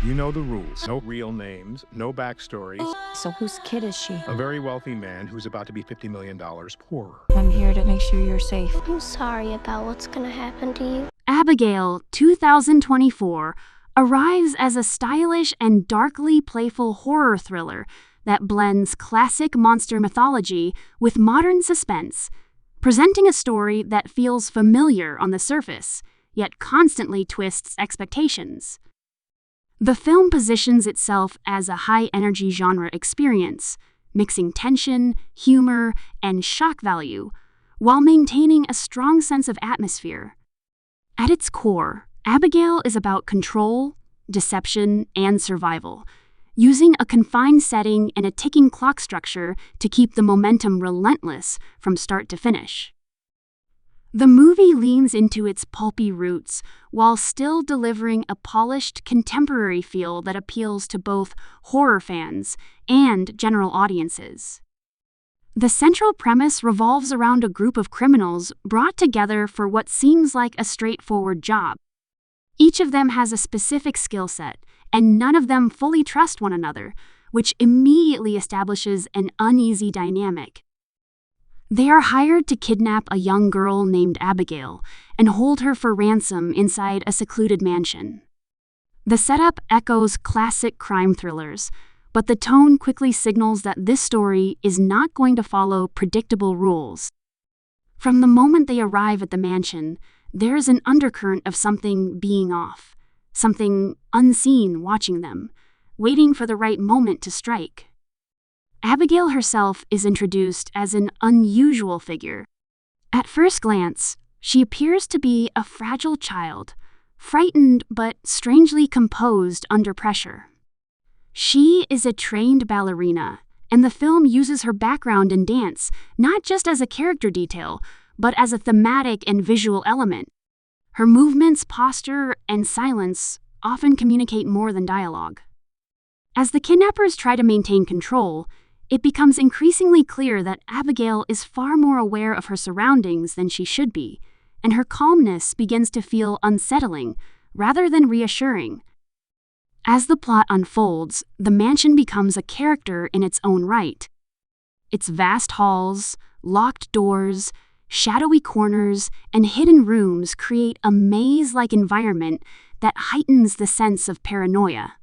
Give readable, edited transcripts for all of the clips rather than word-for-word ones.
You know the rules. No real names, no backstory. So whose kid is she? A very wealthy man who's about to be $50 million poorer. I'm here to make sure you're safe. I'm sorry about what's gonna happen to you. Abigail, 2024, arrives as a stylish and darkly playful horror thriller that blends classic monster mythology with modern suspense, presenting a story that feels familiar on the surface, yet constantly twists expectations. The film positions itself as a high-energy genre experience, mixing tension, humor, and shock value, while maintaining a strong sense of atmosphere. At its core, Abigail is about control, deception, and survival, using a confined setting and a ticking clock structure to keep the momentum relentless from start to finish. The movie leans into its pulpy roots while still delivering a polished, contemporary feel that appeals to both horror fans and general audiences. The central premise revolves around a group of criminals brought together for what seems like a straightforward job. Each of them has a specific skill set, and none of them fully trust one another, which immediately establishes an uneasy dynamic. They are hired to kidnap a young girl named Abigail and hold her for ransom inside a secluded mansion. The setup echoes classic crime thrillers, but the tone quickly signals that this story is not going to follow predictable rules. From the moment they arrive at the mansion, there is an undercurrent of something being off, something unseen watching them, waiting for the right moment to strike. Abigail herself is introduced as an unusual figure. At first glance, she appears to be a fragile child, frightened but strangely composed under pressure. She is a trained ballerina, and the film uses her background in dance not just as a character detail, but as a thematic and visual element. Her movements, posture, and silence often communicate more than dialogue. As the kidnappers try to maintain control, it becomes increasingly clear that Abigail is far more aware of her surroundings than she should be, and her calmness begins to feel unsettling rather than reassuring. As the plot unfolds, the mansion becomes a character in its own right. Its vast halls, locked doors, shadowy corners, and hidden rooms create a maze-like environment that heightens the sense of paranoia.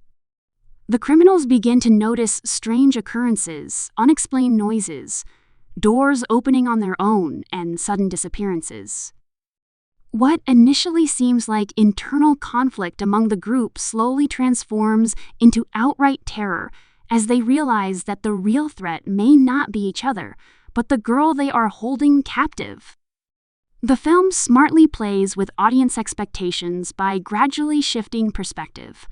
The criminals begin to notice strange occurrences, unexplained noises, doors opening on their own, and sudden disappearances. What initially seems like internal conflict among the group slowly transforms into outright terror as they realize that the real threat may not be each other, but the girl they are holding captive. The film smartly plays with audience expectations by gradually shifting perspective.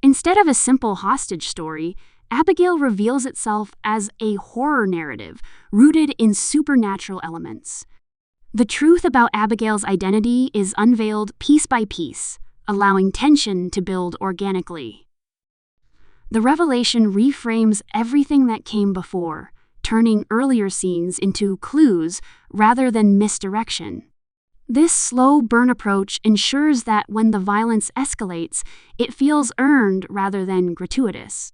Instead of a simple hostage story, Abigail reveals itself as a horror narrative rooted in supernatural elements. The truth about Abigail's identity is unveiled piece by piece, allowing tension to build organically. The revelation reframes everything that came before, turning earlier scenes into clues rather than misdirection. This slow burn approach ensures that when the violence escalates, it feels earned rather than gratuitous.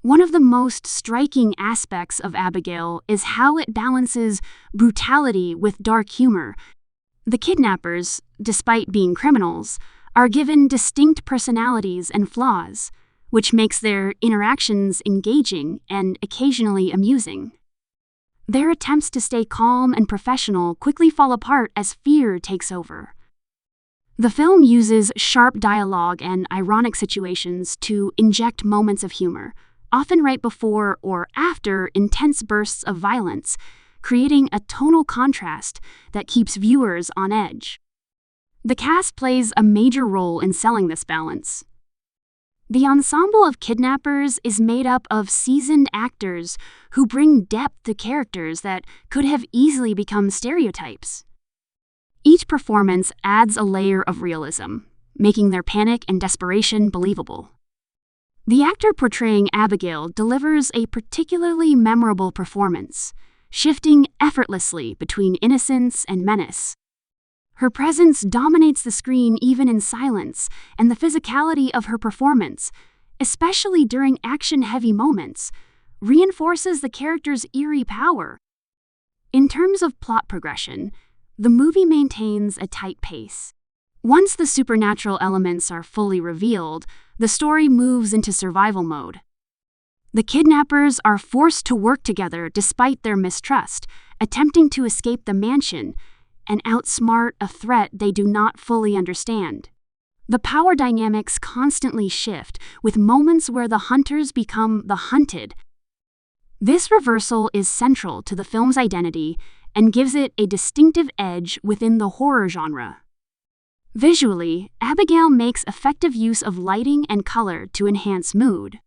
One of the most striking aspects of Abigail is how it balances brutality with dark humor. The kidnappers, despite being criminals, are given distinct personalities and flaws, which makes their interactions engaging and occasionally amusing. Their attempts to stay calm and professional quickly fall apart as fear takes over. The film uses sharp dialogue and ironic situations to inject moments of humor, often right before or after intense bursts of violence, creating a tonal contrast that keeps viewers on edge. The cast plays a major role in selling this balance. The ensemble of kidnappers is made up of seasoned actors who bring depth to characters that could have easily become stereotypes. Each performance adds a layer of realism, making their panic and desperation believable. The actor portraying Abigail delivers a particularly memorable performance, shifting effortlessly between innocence and menace. Her presence dominates the screen even in silence, and the physicality of her performance, especially during action-heavy moments, reinforces the character's eerie power. In terms of plot progression, the movie maintains a tight pace. Once the supernatural elements are fully revealed, the story moves into survival mode. The kidnappers are forced to work together despite their mistrust, attempting to escape the mansion and outsmart a threat they do not fully understand. The power dynamics constantly shift, with moments where the hunters become the hunted. This reversal is central to the film's identity and gives it a distinctive edge within the horror genre. Visually, Abigail makes effective use of lighting and color to enhance mood.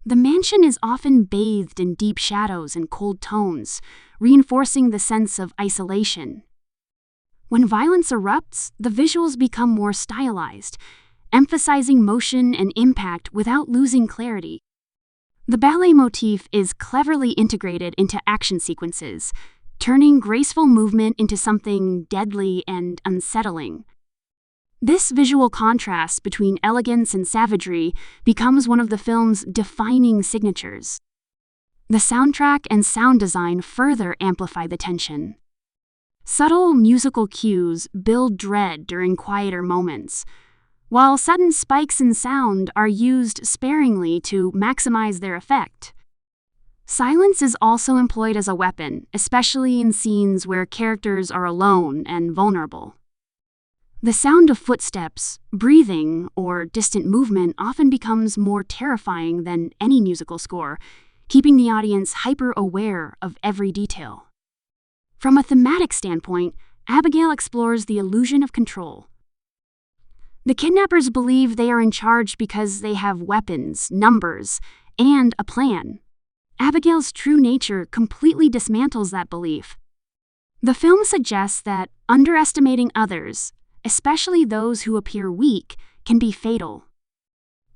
The mansion is often bathed in deep shadows and cold tones, reinforcing the sense of isolation. When violence erupts, the visuals become more stylized, emphasizing motion and impact without losing clarity. The ballet motif is cleverly integrated into action sequences, turning graceful movement into something deadly and unsettling. This visual contrast between elegance and savagery becomes one of the film's defining signatures. The soundtrack and sound design further amplify the tension. Subtle musical cues build dread during quieter moments, while sudden spikes in sound are used sparingly to maximize their effect. Silence is also employed as a weapon, especially in scenes where characters are alone and vulnerable. The sound of footsteps, breathing, or distant movement often becomes more terrifying than any musical score, keeping the audience hyper-aware of every detail. From a thematic standpoint, Abigail explores the illusion of control. The kidnappers believe they are in charge because they have weapons, numbers, and a plan. Abigail's true nature completely dismantles that belief. The film suggests that underestimating others, especially those who appear weak, can be fatal.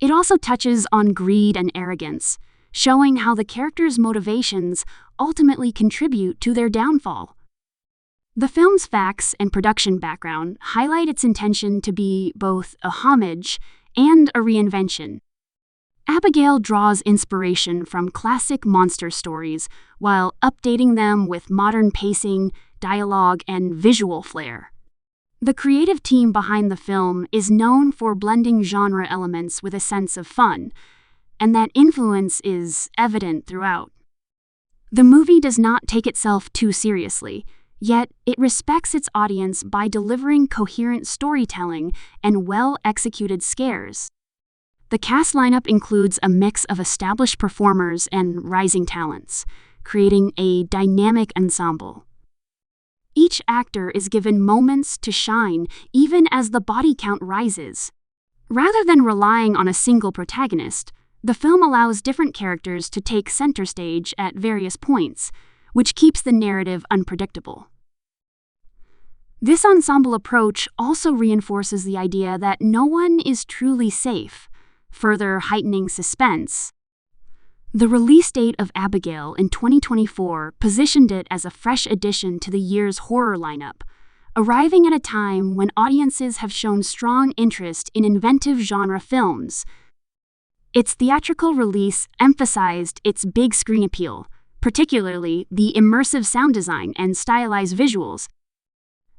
It also touches on greed and arrogance, showing how the characters' motivations ultimately contribute to their downfall. The film's facts and production background highlight its intention to be both a homage and a reinvention. Abigail draws inspiration from classic monster stories while updating them with modern pacing, dialogue, and visual flair. The creative team behind the film is known for blending genre elements with a sense of fun, and that influence is evident throughout. The movie does not take itself too seriously, yet it respects its audience by delivering coherent storytelling and well-executed scares. The cast lineup includes a mix of established performers and rising talents, creating a dynamic ensemble. Each actor is given moments to shine even as the body count rises. Rather than relying on a single protagonist, the film allows different characters to take center stage at various points, which keeps the narrative unpredictable. This ensemble approach also reinforces the idea that no one is truly safe, further heightening suspense. The release date of Abigail in 2024 positioned it as a fresh addition to the year's horror lineup, arriving at a time when audiences have shown strong interest in inventive genre films. Its theatrical release emphasized its big screen appeal, particularly the immersive sound design and stylized visuals.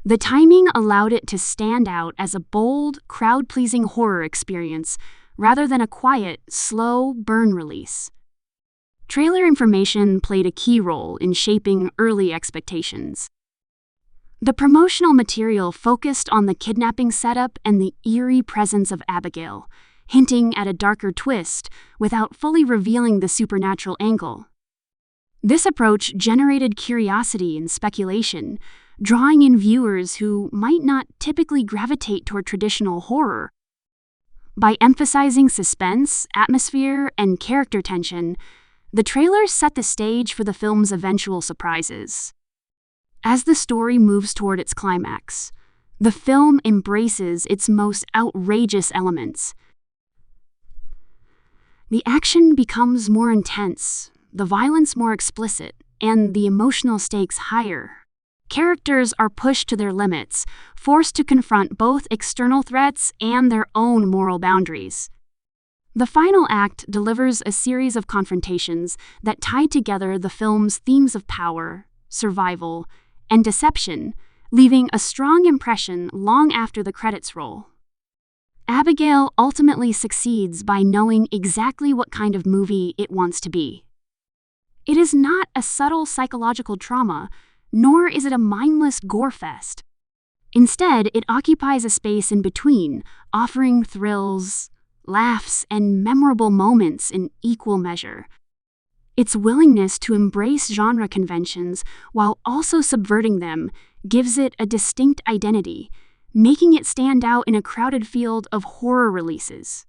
The timing allowed it to stand out as a bold, crowd-pleasing horror experience rather than a quiet, slow burn release. Trailer information played a key role in shaping early expectations. The promotional material focused on the kidnapping setup and the eerie presence of Abigail, hinting at a darker twist without fully revealing the supernatural angle. This approach generated curiosity and speculation, drawing in viewers who might not typically gravitate toward traditional horror. By emphasizing suspense, atmosphere, and character tension, the trailers set the stage for the film's eventual surprises. As the story moves toward its climax, the film embraces its most outrageous elements. The action becomes more intense, the violence more explicit, and the emotional stakes higher. Characters are pushed to their limits, forced to confront both external threats and their own moral boundaries. The final act delivers a series of confrontations that tie together the film's themes of power, survival, and deception, leaving a strong impression long after the credits roll. Abigail ultimately succeeds by knowing exactly what kind of movie it wants to be. It is not a subtle psychological trauma, nor is it a mindless gore fest. Instead, it occupies a space in between, offering thrills, laughs, and memorable moments in equal measure. Its willingness to embrace genre conventions while also subverting them gives it a distinct identity, making it stand out in a crowded field of horror releases.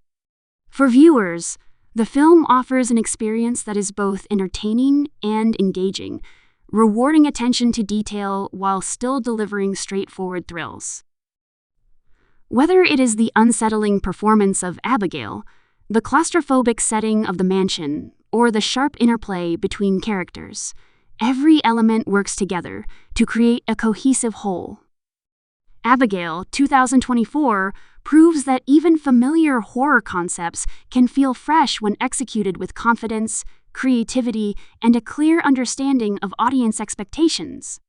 For viewers, the film offers an experience that is both entertaining and engaging, rewarding attention to detail while still delivering straightforward thrills. Whether it is the unsettling performance of Abigail, the claustrophobic setting of the mansion, or the sharp interplay between characters, every element works together to create a cohesive whole. Abigail, 2024, proves that even familiar horror concepts can feel fresh when executed with confidence, creativity, and a clear understanding of audience expectations.